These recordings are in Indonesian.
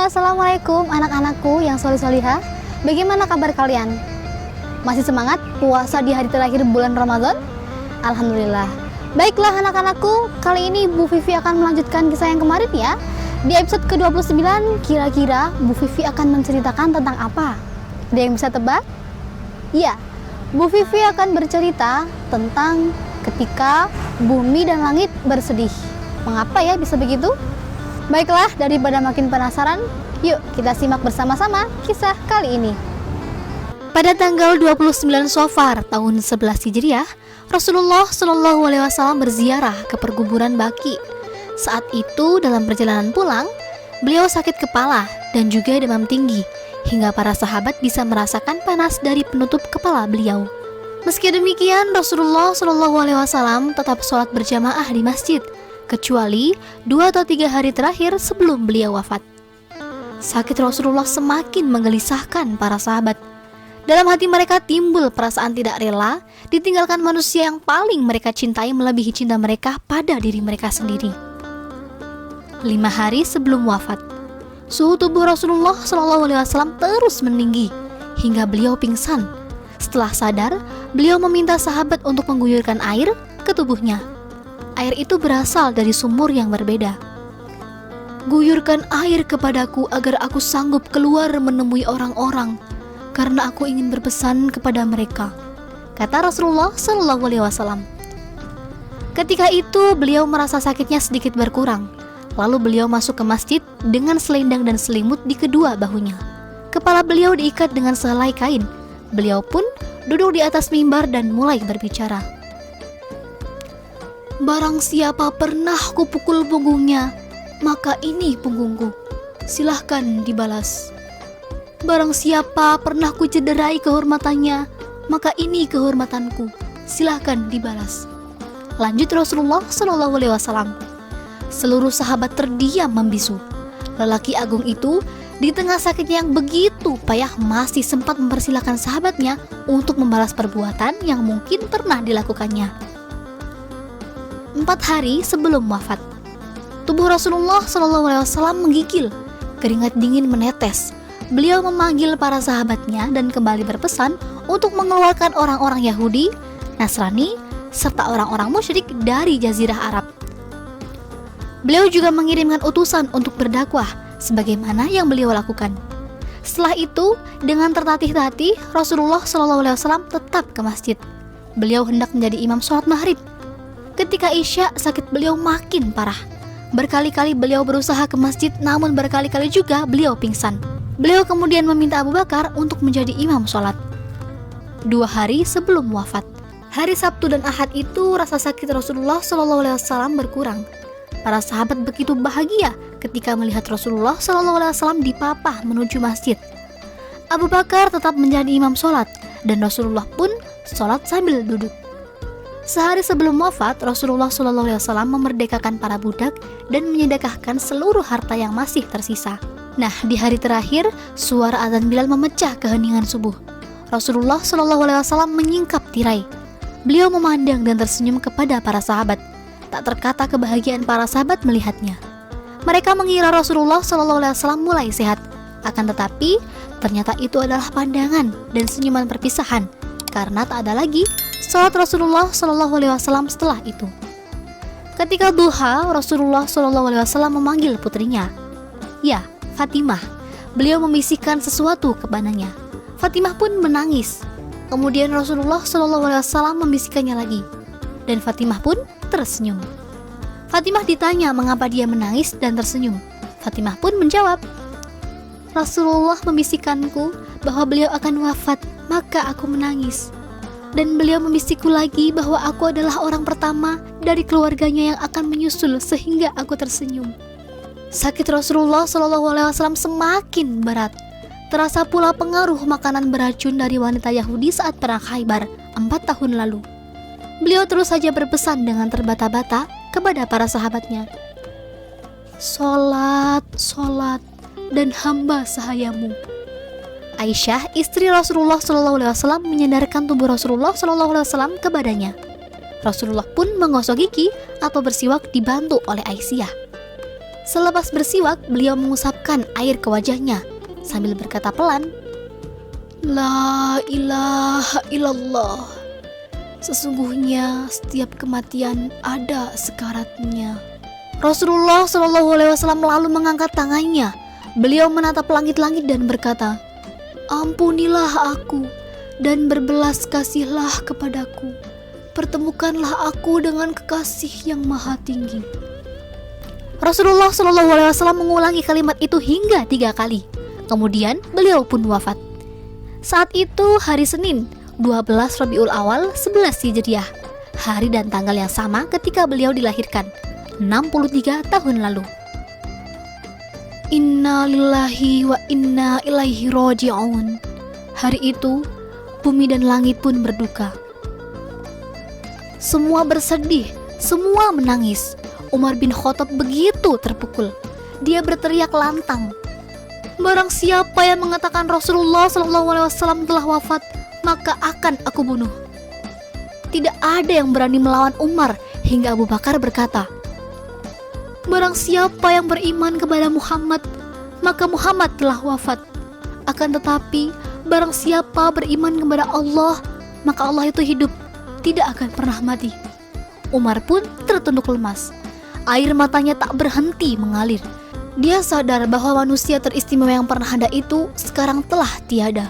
Halo, assalamualaikum anak-anakku yang solih-solihah. Bagaimana kabar kalian? Masih semangat puasa di hari terakhir bulan Ramadan? Alhamdulillah. Baiklah anak-anakku, kali ini Bu Vivi akan melanjutkan kisah yang kemarin ya. Di episode ke-29, kira-kira Bu Vivi akan menceritakan tentang apa? Ada yang bisa tebak? Ya, Bu Vivi akan bercerita tentang ketika bumi dan langit bersedih. Mengapa ya bisa begitu? Baiklah, daripada makin penasaran, yuk kita simak bersama-sama kisah kali ini. Pada tanggal 29 Safar tahun 11 Hijriah, Rasulullah Shallallahu Alaihi Wasallam berziarah ke perkuburan Baqi. Saat itu dalam perjalanan pulang, beliau sakit kepala dan juga demam tinggi, hingga para sahabat bisa merasakan panas dari penutup kepala beliau. Meski demikian, Rasulullah Shallallahu Alaihi Wasallam tetap sholat berjamaah di masjid, kecuali 2 atau 3 hari terakhir sebelum beliau wafat. Sakit Rasulullah semakin menggelisahkan para sahabat. Dalam hati mereka timbul perasaan tidak rela ditinggalkan manusia yang paling mereka cintai melebihi cinta mereka pada diri mereka sendiri. 5 hari sebelum wafat, suhu tubuh Rasulullah SAW terus meninggi hingga beliau pingsan. Setelah sadar, beliau meminta sahabat untuk mengguyurkan air ke tubuhnya. Air itu berasal dari sumur yang berbeda. Guyurkan air kepadaku agar aku sanggup keluar menemui orang-orang, karena aku ingin berpesan kepada mereka, kata Rasulullah SAW. Ketika itu beliau merasa sakitnya sedikit berkurang. Lalu beliau masuk ke masjid dengan selendang dan selimut di kedua bahunya. Kepala beliau diikat dengan sehelai kain. Beliau pun duduk di atas mimbar dan mulai berbicara. Barang siapa pernah kupukul punggungnya, maka ini punggungku, silahkan dibalas. Barang siapa pernah kucederai kehormatannya, maka ini kehormatanku, silahkan dibalas. Lanjut Rasulullah SAW. Seluruh sahabat terdiam membisu. Lelaki agung itu di tengah sakitnya yang begitu payah masih sempat mempersilahkan sahabatnya untuk membalas perbuatan yang mungkin pernah dilakukannya. 4 hari sebelum wafat, tubuh Rasulullah SAW menggigil, keringat dingin menetes. Beliau memanggil para sahabatnya dan kembali berpesan untuk mengeluarkan orang-orang Yahudi, Nasrani, serta orang-orang musyrik dari Jazirah Arab. Beliau juga mengirimkan utusan untuk berdakwah, sebagaimana yang beliau lakukan. Setelah itu, dengan tertatih-tatih, Rasulullah SAW tetap ke masjid. Beliau hendak menjadi imam sholat maghrib. Ketika Isya, sakit beliau makin parah. Berkali-kali beliau berusaha ke masjid, namun berkali-kali juga beliau pingsan. Beliau kemudian meminta Abu Bakar untuk menjadi imam sholat. 2 hari sebelum wafat, hari Sabtu dan Ahad itu rasa sakit Rasulullah SAW berkurang. Para sahabat begitu bahagia ketika melihat Rasulullah SAW dipapah menuju masjid. Abu Bakar tetap menjadi imam sholat, dan Rasulullah pun sholat sambil duduk. Sehari sebelum wafat, Rasulullah SAW memerdekakan para budak dan menyedekahkan seluruh harta yang masih tersisa. Nah, di hari terakhir, suara azan Bilal memecah keheningan subuh. Rasulullah SAW menyingkap tirai. Beliau memandang dan tersenyum kepada para sahabat. Tak terkata kebahagiaan para sahabat melihatnya. Mereka mengira Rasulullah SAW mulai sehat. Akan tetapi, ternyata itu adalah pandangan dan senyuman perpisahan, karena tak ada lagi salat Rasulullah SAW setelah itu. Ketika duha, Rasulullah SAW memanggil putrinya, ya, Fatimah. Beliau membisikkan sesuatu kepadanya. Fatimah pun menangis. Kemudian Rasulullah SAW membisikkannya lagi, dan Fatimah pun tersenyum. Fatimah ditanya mengapa dia menangis dan tersenyum. Fatimah pun menjawab, Rasulullah membisikkanku bahwa beliau akan wafat, maka aku menangis. Dan beliau membisikku lagi bahwa aku adalah orang pertama dari keluarganya yang akan menyusul, sehingga aku tersenyum. Sakit Rasulullah SAW semakin berat. Terasa pula pengaruh makanan beracun dari wanita Yahudi saat perang Khaybar 4 tahun lalu. Beliau terus saja berpesan dengan terbata-bata kepada para sahabatnya, "Sholat, sholat, dan hamba sahayamu." Aisyah, istri Rasulullah SAW, menyandarkan tubuh Rasulullah SAW ke badannya. Rasulullah pun menggosok gigi atau bersiwak dibantu oleh Aisyah. Selepas bersiwak, beliau mengusapkan air ke wajahnya sambil berkata pelan, La ilaha illallah. Sesungguhnya setiap kematian ada sekaratnya. Rasulullah SAW lalu mengangkat tangannya. Beliau menatap langit-langit dan berkata, Ampunilah aku dan berbelas kasihlah kepadaku. Pertemukanlah aku dengan kekasih yang maha tinggi. Rasulullah SAW mengulangi kalimat itu hingga 3 kali. Kemudian beliau pun wafat. Saat itu hari Senin 12 Rabiul Awal 11 Hijriah, hari dan tanggal yang sama ketika beliau dilahirkan 63 tahun lalu. Inna lillahi wa inna ilaihi raji'un. Hari itu bumi dan langit pun berduka. Semua bersedih, semua menangis. Umar bin Khattab begitu terpukul. Dia berteriak lantang, barang siapa yang mengatakan Rasulullah SAW telah wafat, maka akan aku bunuh. Tidak ada yang berani melawan Umar hingga Abu Bakar berkata, barang siapa yang beriman kepada Muhammad, maka Muhammad telah wafat. Akan tetapi barang siapa beriman kepada Allah, maka Allah itu hidup, tidak akan pernah mati. Umar pun tertunduk lemas. Air matanya tak berhenti mengalir. Dia sadar bahwa manusia teristimewa yang pernah ada itu sekarang telah tiada.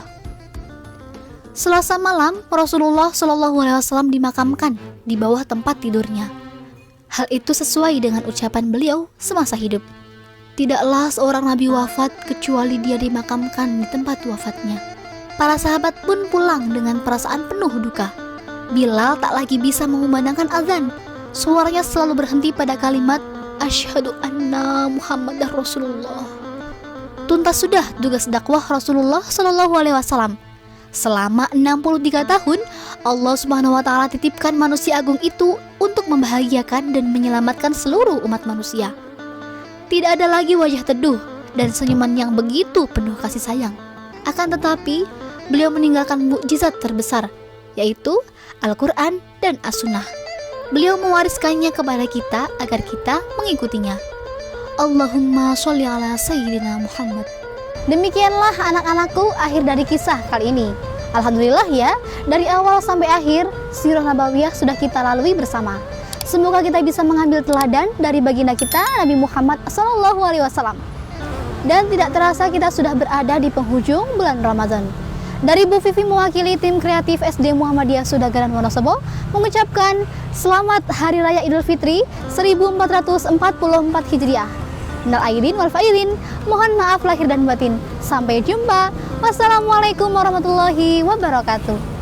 Selasa malam, Rasulullah SAW dimakamkan di bawah tempat tidurnya. Hal itu sesuai dengan ucapan beliau semasa hidup. Tidaklah seorang nabi wafat kecuali dia dimakamkan di tempat wafatnya. Para sahabat pun pulang dengan perasaan penuh duka. Bilal tak lagi bisa mengumandangkan azan. Suaranya selalu berhenti pada kalimat Asyhadu anna Muhammadar Rasulullah. Tuntas sudah tugas dakwah Rasulullah SAW. Selama 63 tahun, Allah Subhanahu wa Ta'ala titipkan manusia agung itu untuk membahagiakan dan menyelamatkan seluruh umat manusia. Tidak ada lagi wajah teduh dan senyuman yang begitu penuh kasih sayang. Akan tetapi, beliau meninggalkan mukjizat terbesar, yaitu Al-Quran dan As-Sunnah. Beliau mewariskannya kepada kita agar kita mengikutinya. Allahumma sholli ala Sayyidina Muhammad. Demikianlah anak-anakku akhir dari kisah kali ini. Alhamdulillah ya, dari awal sampai akhir Sirah Nabawiyah sudah kita lalui bersama. Semoga kita bisa mengambil teladan dari baginda kita Nabi Muhammad SAW. Dan tidak terasa kita sudah berada di penghujung bulan Ramadan. Dari Bu Vivi mewakili tim kreatif SD Muhammadiyah Sudagaran Wonosobo mengucapkan selamat Hari Raya Idul Fitri 1444 Hijriah. Minal aidin wal faizin, mohon maaf lahir dan batin. Sampai jumpa. Wassalamualaikum warahmatullahi wabarakatuh.